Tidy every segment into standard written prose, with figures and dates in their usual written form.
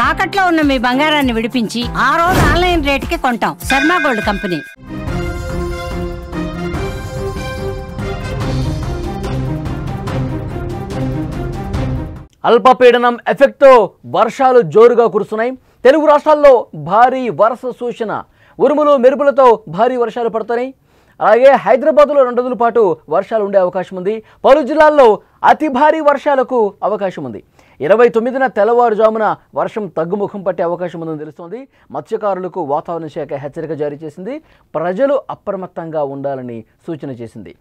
తాకట్లో ఉన్న మీ బంగారాన్ని విడిపించి ఆ రోజు ఆన్లైన్ రేటుకి కొంటాం. Sharma gold company. అల్పపీడనం ఎఫెక్ట్తో వర్షాలు జోరుగా కురుస్తున్నాయి. తెలుగు రాష్ట్రాల్లో భారీ వర్ష సూచన. ఉరుములు మెరుపులతో భారీ వర్షాలు పడుతున్నాయి. అలాగే హైదరాబాద్లో 2 రోజుల పాటు వర్షాలు ఉండే అవకాశం ఉంది. పలు జిల్లాల్లో అతి భారీ వర్షాలకు అవకాశం ఉంది. 29న తెల్లవారుజామున వర్షం తగ్గుముఖం పట్టే అవకాశం ఉందని తెలుస్తోంది. మత్స్యకారులకు వాతావరణ శాఖ హెచ్చరిక జారీ చేసింది. ప్రజలు అప్రమత్తంగా ఉండాలని సూచన చేసింది.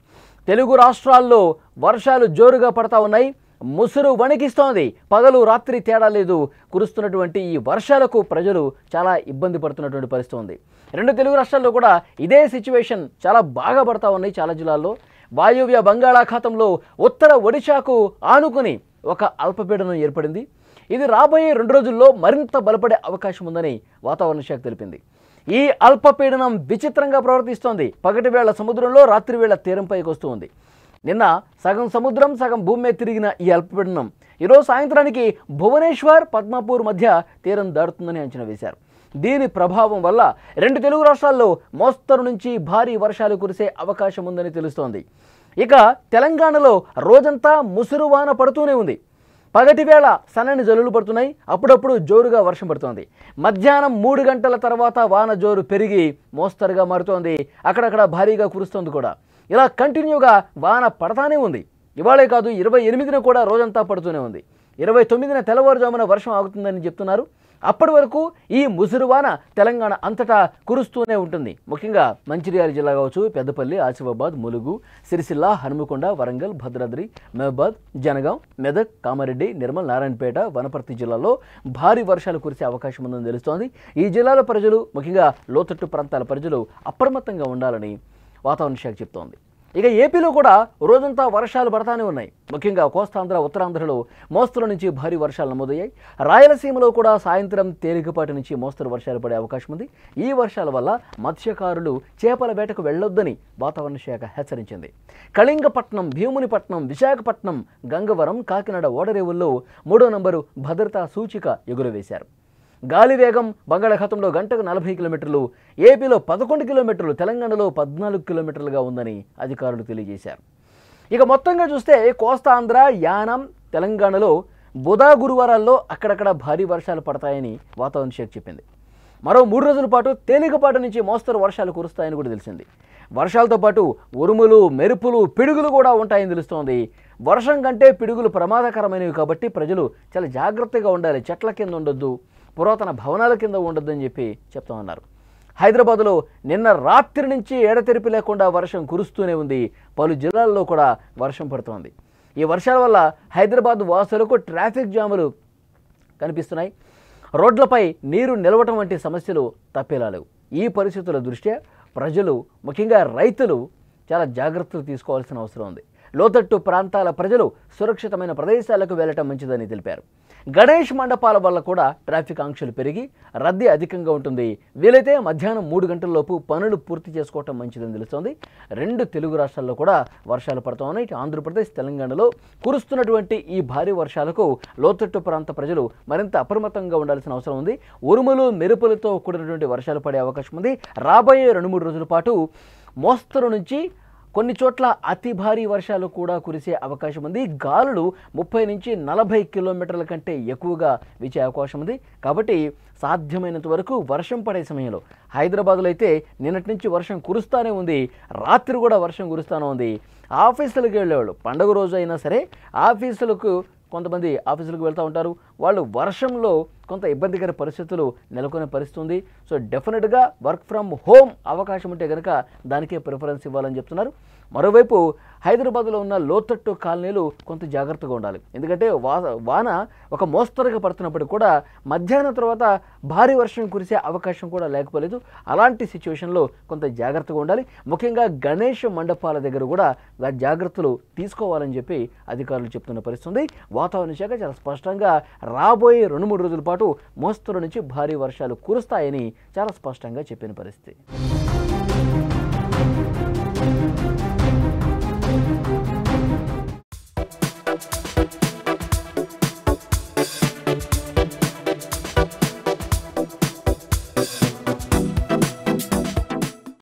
తెలుగు రాష్ట్రాల్లో వర్షాలు జోరుగా పడతా ఉన్నాయి. ముసురు వణికిస్తోంది. పగలు రాత్రి తేడా లేదు. కురుస్తున్నటువంటి ఈ వర్షాలకు ప్రజలు చాలా ఇబ్బంది పడుతున్నటువంటి పరిస్థితి ఉంది. 2 తెలుగు రాష్ట్రాల్లో కూడా ఇదే సిచ్యువేషన్ చాలా బాగా పడతా ఉన్నాయి. చాలా జిల్లాల్లో వాయువ్య బంగాళాఖాతంలో ఉత్తర ఒడిశాకు ఆనుకుని ఒక అల్పపీడనం ఏర్పడింది. ఇది రాబోయే 2 రోజుల్లో మరింత బలపడే అవకాశం ఉందని వాతావరణ శాఖ తెలిపింది. ఈ అల్పపీడనం విచిత్రంగా ప్రవర్తిస్తోంది. పగటి వేళ సముద్రంలో, రాత్రి వేళ తీరంపైకి వస్తూ ఉంది. నిన్న సగం సముద్రం సగం భూమి మీద తిరిగిన ఈ అల్పపీడనం ఈరోజు సాయంత్రానికి భువనేశ్వర్, పద్మాపూర్ మధ్య తీరం దాటుతుందని అంచనా వేశారు. దీని ప్రభావం వల్ల 2 తెలుగు రాష్ట్రాల్లో మోస్తరు నుంచి భారీ వర్షాలు కురిసే అవకాశం ఉందని తెలుస్తోంది. ఇక తెలంగాణలో రోజంతా ముసురు వాన పడుతూనే ఉంది. పగటి వేళ సన్నని జల్లులు పడుతున్నాయి. అప్పుడప్పుడు జోరుగా వర్షం పడుతోంది. మధ్యాహ్నం 3 గంటల తర్వాత వాన జోరు పెరిగి మోస్తరుగా మారుతోంది. అక్కడక్కడ భారీగా కురుస్తోంది కూడా. ఇలా కంటిన్యూగా వాన పడతానే ఉంది. ఇవాళే కాదు, 28న కూడా రోజంతా పడుతూనే ఉంది. 29న తెల్లవారుజామున వర్షం ఆగుతుందని చెప్తున్నారు. అప్పటి వరకు ఈ ముసురువాన తెలంగాణ అంతటా కురుస్తూనే ఉంటుంది. ముఖ్యంగా మంచిర్యాల జిల్లా కావచ్చు, పెద్దపల్లి, ఆసిఫాబాద్, ములుగు, సిరిసిల్ల, హనుమకొండ, వరంగల్, భద్రాద్రి, మహబాద్, జనగాం, మెదక్, కామారెడ్డి, నిర్మల్, నారాయణపేట, వనపర్తి జిల్లాల్లో భారీ వర్షాలు కురిసే అవకాశం ఉందని తెలుస్తోంది. ఈ జిల్లాల ప్రజలు, ముఖ్యంగా లోతట్టు ప్రాంతాల ప్రజలు అప్రమత్తంగా ఉండాలని వాతావరణ శాఖ చెప్తోంది. ఇక ఏపీలో కూడా రోజంతా వర్షాలు పడతానే ఉన్నాయి. ముఖ్యంగా కోస్తాంధ్ర, ఉత్తరాంధ్రలో మోస్తరు నుంచి భారీ వర్షాలు నమోదయ్యాయి. రాయలసీమలో కూడా సాయంత్రం తేలికపాటి నుంచి మోస్తరు వర్షాలు పడే అవకాశం ఉంది. ఈ వర్షాల వల్ల మత్స్యకారులు చేపల వేటకు వెళ్లొద్దని వాతావరణ శాఖ హెచ్చరించింది. కళింగపట్నం, భీమునిపట్నం, విశాఖపట్నం, గంగవరం, కాకినాడ ఓడరేవుల్లో 3వ నంబరు భద్రతా సూచిక ఎగురవేశారు. గాలి వేగం బంగాళాఖాతంలో గంటకు 40 కిలోమీటర్లు, ఏపీలో 11 కిలోమీటర్లు, తెలంగాణలో 14 కిలోమీటర్లుగా ఉందని అధికారులు తెలియజేశారు. ఇక మొత్తంగా చూస్తే కోస్తాంధ్ర, యానాం, తెలంగాణలో బుధ, గురువారాల్లో అక్కడక్కడ భారీ వర్షాలు పడతాయని వాతావరణ శాఖ చెప్పింది. మరో 3 రోజుల పాటు తేలికపాటి నుంచి మోస్తరు వర్షాలు కురుస్తాయని కూడా తెలిసింది. వర్షాలతో పాటు ఉరుములు, మెరుపులు, పిడుగులు కూడా ఉంటాయని తెలుస్తోంది. వర్షం కంటే పిడుగులు ప్రమాదకరమైనవి కాబట్టి ప్రజలు చాలా జాగ్రత్తగా ఉండాలి. చెట్ల కింద ఉండొద్దు, పురాతన భవనాల కింద ఉండొద్దని చెప్తామన్నారు. హైదరాబాద్లో నిన్న రాత్రి నుంచి ఎడతెరిపి లేకుండా వర్షం కురుస్తూనే ఉంది. పలు జిల్లాల్లో కూడా వర్షం పడుతోంది. ఈ వర్షాల వల్ల హైదరాబాద్ వాసులకు ట్రాఫిక్ జాములు కనిపిస్తున్నాయి. రోడ్లపై నీరు నిలవటం వంటి సమస్యలు తప్పేలా లేవు. ఈ పరిస్థితుల దృష్ట్యా ప్రజలు, ముఖ్యంగా రైతులు చాలా జాగ్రత్తలు తీసుకోవాల్సిన అవసరం ఉంది. లోతట్టు ప్రాంతాల ప్రజలు సురక్షితమైన ప్రదేశాలకు వెళ్లటం మంచిదని తెలిపారు. గణేష్ మండపాల వల్ల కూడా ట్రాఫిక్ ఆంక్షలు పెరిగి రద్దీ అధికంగా ఉంటుంది. వీలైతే మధ్యాహ్నం 3 గంటలలోపు పనులు పూర్తి చేసుకోవటం మంచిదని తెలుస్తోంది. 2 తెలుగు రాష్ట్రాల్లో కూడా వర్షాలు పడుతూ ఉన్నాయి. ఆంధ్రప్రదేశ్, తెలంగాణలో కురుస్తున్నటువంటి ఈ భారీ వర్షాలకు లోతట్టు ప్రాంత ప్రజలు మరింత అప్రమత్తంగా ఉండాల్సిన అవసరం ఉంది. ఉరుములు, మెరుపులతో కూడినటువంటి వర్షాలు పడే అవకాశం ఉంది. రాబోయే 2-3 రోజుల పాటు మోస్తరు నుంచి కొన్ని చోట్ల అతి భారీ వర్షాలు కూడా కురిసే అవకాశం ఉంది. గాలులు 30 నుంచి 40 కిలోమీటర్ల కంటే ఎక్కువగా వీచే అవకాశం ఉంది. కాబట్టి సాధ్యమైనంత వరకు వర్షం పడే సమయంలో, హైదరాబాద్లో అయితే నిన్నటి నుంచి వర్షం కురుస్తూనే ఉంది. రాత్రి కూడా వర్షం కురుస్తూనే ఉంది. ఆఫీసులకు వెళ్ళేవాళ్ళు, పండుగ రోజు అయినా సరే కొంతమంది ఆఫీసులకు వెళ్తూ ఉంటారు. వాళ్ళు వర్షంలో కొంత ఇబ్బందికర పరిస్థితులు నెలకొనే పరిస్థితి ఉంది. సో డెఫినెట్గా వర్క్ ఫ్రమ్ హోమ్ అవకాశం ఉంటే కనుక దానికే ప్రిఫరెన్స్ ఇవ్వాలని చెప్తున్నారు. మరోవైపు హైదరాబాద్లో ఉన్న లోతట్టు కాలనీలు కొంత జాగ్రత్తగా ఉండాలి. ఎందుకంటే వాన ఒక మోస్తరుగా పడుతున్నప్పుడు కూడా మధ్యాహ్నం తర్వాత భారీ వర్షం కురిసే అవకాశం కూడా లేకపోలేదు. అలాంటి సిచ్యువేషన్లో కొంత జాగ్రత్తగా ఉండాలి. ముఖ్యంగా గణేష్ మండపాల దగ్గర కూడా జాగ్రత్తలు తీసుకోవాలని చెప్పి అధికారులు చెప్తున్న పరిస్థితి ఉంది. వాతావరణ శాఖ చాలా స్పష్టంగా రాబోయే 2-3 రోజుల పాటు మోస్తరు నుంచి భారీ వర్షాలు కురుస్తాయని చాలా స్పష్టంగా చెప్పిన పరిస్థితి.